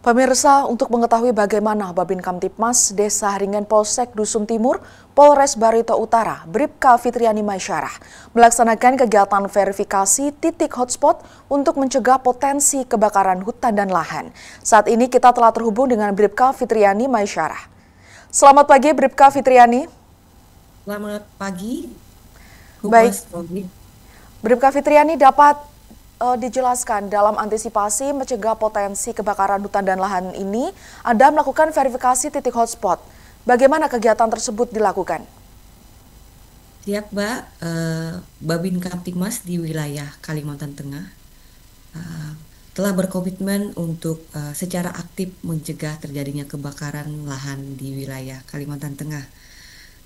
Pemirsa, untuk mengetahui bagaimana Babin Kamtipmas Desa Haringan Polsek Dusun Timur, Polres Barito Utara, Bribka Fitriani Maisyarah, melaksanakan kegiatan verifikasi titik hotspot untuk mencegah potensi kebakaran hutan dan lahan. Saat ini kita telah terhubung dengan Bribka Fitriani Maisyarah. Selamat pagi, Bribka Fitriani. Selamat pagi, Baik, Humas Robi. Bribka Fitriani dapat dijelaskan dalam antisipasi mencegah potensi kebakaran hutan dan lahan ini, Anda melakukan verifikasi titik hotspot. Bagaimana kegiatan tersebut dilakukan? Siap, Mbak. Babin Kamtipmas di wilayah Kalimantan Tengah eh, telah berkomitmen untuk secara aktif mencegah terjadinya kebakaran lahan di wilayah Kalimantan Tengah.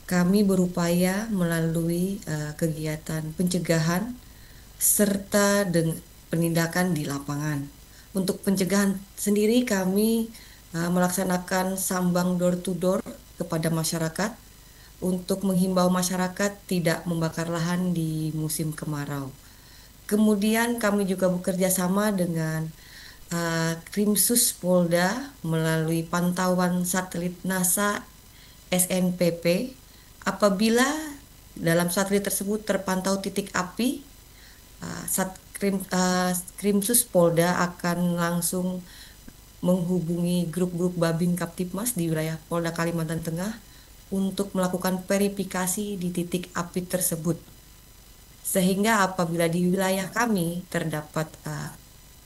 Kami berupaya melalui kegiatan pencegahan serta dengan penindakan di lapangan. Untuk pencegahan sendiri kami melaksanakan sambang door to door kepada masyarakat untuk menghimbau masyarakat tidak membakar lahan di musim kemarau. Kemudian kami juga bekerja sama dengan Krimsus Polda melalui pantauan satelit NASA SNPP. Apabila dalam satelit tersebut terpantau titik api, Krimsus Polda akan langsung menghubungi grup-grup Babin Kamtipmas di wilayah Polda Kalimantan Tengah untuk melakukan verifikasi di titik api tersebut. Sehingga apabila di wilayah kami terdapat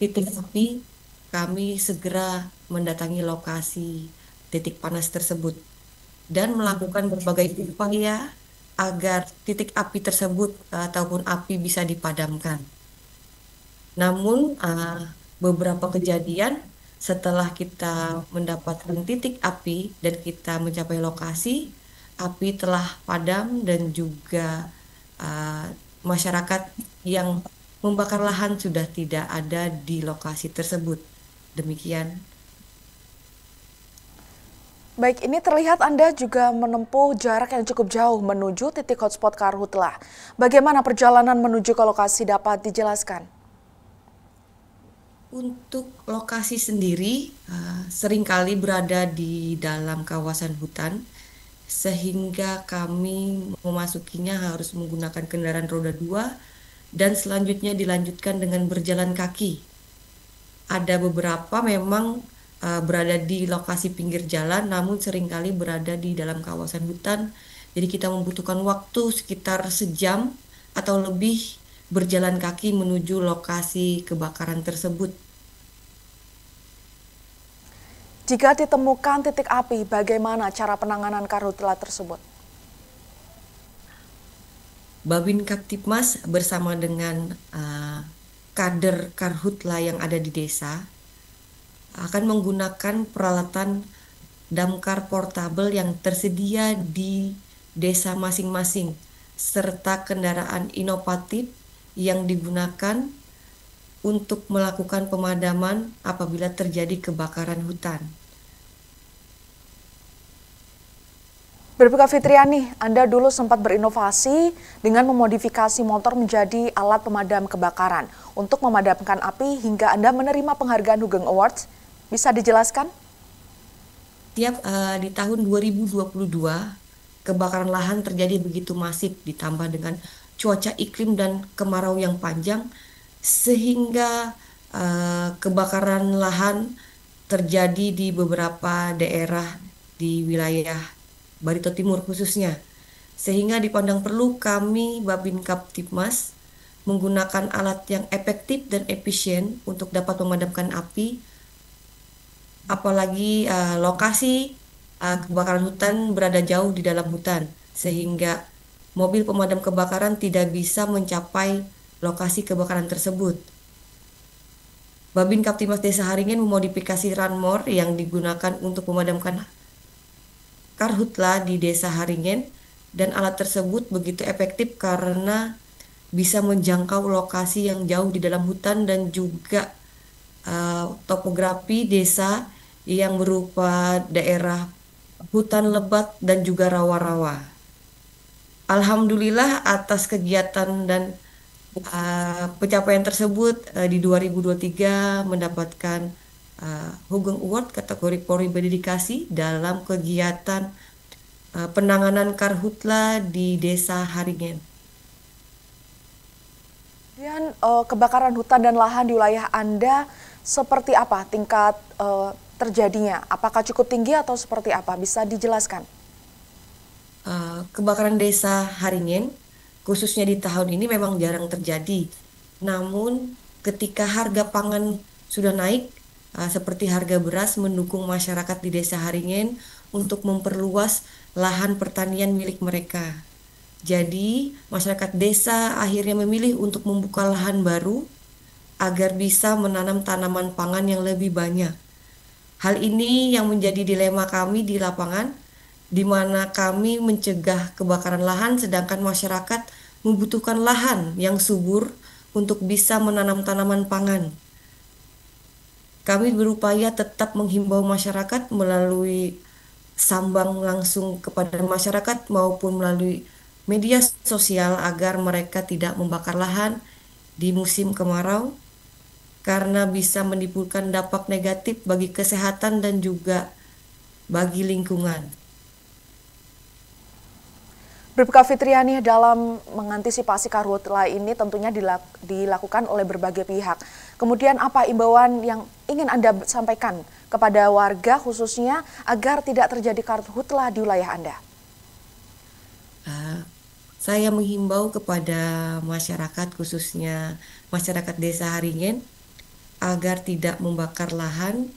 titik api, kami segera mendatangi lokasi titik panas tersebut dan melakukan berbagai upaya agar titik api tersebut ataupun api bisa dipadamkan. Namun beberapa kejadian setelah kita mendapatkan titik api dan kita mencapai lokasi, api telah padam dan juga masyarakat yang membakar lahan sudah tidak ada di lokasi tersebut. Demikian. Baik, ini terlihat Anda juga menempuh jarak yang cukup jauh menuju titik hotspot Karhutlah. Bagaimana perjalanan menuju ke lokasi dapat dijelaskan? Untuk lokasi sendiri seringkali berada di dalam kawasan hutan, sehingga kami memasukinya harus menggunakan kendaraan roda 2 dan selanjutnya dilanjutkan dengan berjalan kaki. Ada beberapa memang berada di lokasi pinggir jalan, namun seringkali berada di dalam kawasan hutan. Jadi kita membutuhkan waktu sekitar sejam atau lebih berjalan kaki menuju lokasi kebakaran tersebut. Jika ditemukan titik api, bagaimana cara penanganan karhutlah tersebut? Babin Kamtipmas bersama dengan kader Karhutla yang ada di desa akan menggunakan peralatan damkar portabel yang tersedia di desa masing-masing serta kendaraan inovatif yang digunakan untuk melakukan pemadaman apabila terjadi kebakaran hutan. Bribka Fitriani, Anda dulu sempat berinovasi dengan memodifikasi motor menjadi alat pemadam kebakaran untuk memadamkan api hingga Anda menerima penghargaan Hugeng Awards. Bisa dijelaskan? Di tahun 2022, kebakaran lahan terjadi begitu masif ditambah dengan cuaca iklim dan kemarau yang panjang sehingga kebakaran lahan terjadi di beberapa daerah di wilayah Barito Timur khususnya. Sehingga dipandang perlu kami Babin Kamtipmas menggunakan alat yang efektif dan efisien untuk dapat memadamkan api. Apalagi lokasi kebakaran hutan berada jauh di dalam hutan, sehingga mobil pemadam kebakaran tidak bisa mencapai lokasi kebakaran tersebut. Babin Kamtipmas Desa Haringan memodifikasi ranmor yang digunakan untuk memadamkan karhutla di Desa Haringan, dan alat tersebut begitu efektif karena bisa menjangkau lokasi yang jauh di dalam hutan dan juga topografi desa yang berupa daerah hutan lebat dan juga rawa-rawa. Alhamdulillah atas kegiatan dan pencapaian tersebut di 2023 mendapatkan Hugeng Award kategori Polri berdedikasi dalam kegiatan penanganan karhutla di Desa Haringen. Kemudian kebakaran hutan dan lahan di wilayah Anda seperti apa tingkat terjadinya? Apakah cukup tinggi atau seperti apa? Bisa dijelaskan? Kebakaran Desa Haringen khususnya di tahun ini memang jarang terjadi. Namun ketika harga pangan sudah naik, seperti harga beras mendukung masyarakat di Desa Haringen untuk memperluas lahan pertanian milik mereka. Jadi, masyarakat desa akhirnya memilih untuk membuka lahan baru agar bisa menanam tanaman pangan yang lebih banyak. Hal ini yang menjadi dilema kami di lapangan, di mana kami mencegah kebakaran lahan sedangkan masyarakat membutuhkan lahan yang subur untuk bisa menanam tanaman pangan. Kami berupaya tetap menghimbau masyarakat melalui sambang langsung kepada masyarakat maupun melalui media sosial agar mereka tidak membakar lahan di musim kemarau karena bisa menimbulkan dampak negatif bagi kesehatan dan juga bagi lingkungan. Bribka Fitriani, dalam mengantisipasi karhutla ini tentunya dilakukan oleh berbagai pihak. Kemudian apa imbauan yang ingin Anda sampaikan kepada warga khususnya agar tidak terjadi karhutla di wilayah Anda? Saya menghimbau kepada masyarakat khususnya masyarakat Desa Haringen agar tidak membakar lahan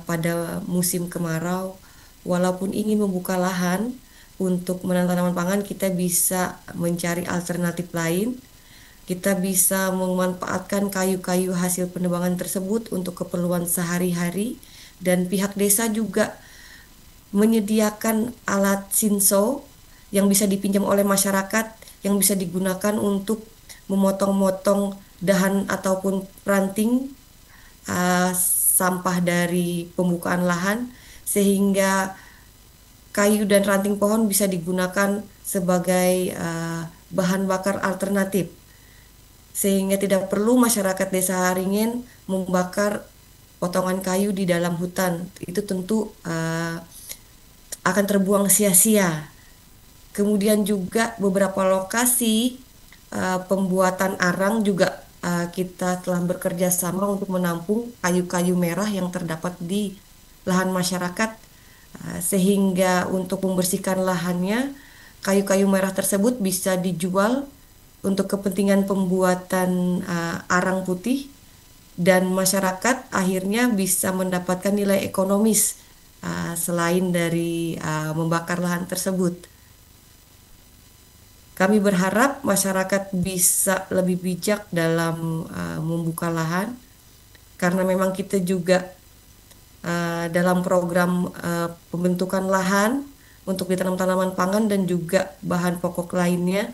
pada musim kemarau. Walaupun ingin membuka lahan untuk menanam tanaman pangan, kita bisa mencari alternatif lain. Kita bisa memanfaatkan kayu-kayu hasil penebangan tersebut untuk keperluan sehari-hari, dan pihak desa juga menyediakan alat sinso yang bisa dipinjam oleh masyarakat yang bisa digunakan untuk memotong-motong dahan ataupun ranting sampah dari pembukaan lahan sehingga kayu dan ranting pohon bisa digunakan sebagai bahan bakar alternatif sehingga tidak perlu masyarakat Desa Haringen membakar potongan kayu di dalam hutan. Itu tentu akan terbuang sia-sia. Kemudian juga beberapa lokasi pembuatan arang juga kita telah bekerja sama untuk menampung kayu-kayu merah yang terdapat di lahan masyarakat sehingga untuk membersihkan lahannya kayu-kayu merah tersebut bisa dijual untuk kepentingan pembuatan arang putih dan masyarakat akhirnya bisa mendapatkan nilai ekonomis selain dari membakar lahan tersebut. Kami berharap masyarakat bisa lebih bijak dalam membuka lahan, karena memang kita juga dalam program pembentukan lahan untuk ditanam tanaman pangan dan juga bahan pokok lainnya.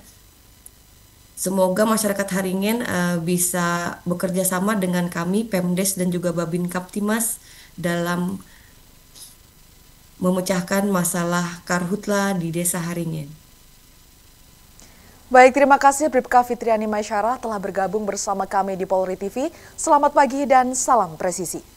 Semoga masyarakat Haringen bisa bekerja sama dengan kami, Pemdes dan juga Babin Kaptimas dalam memecahkan masalah karhutla di Desa Haringen. Baik, terima kasih Bribka Fitriani Maisyarah telah bergabung bersama kami di Polri TV. Selamat pagi dan salam presisi.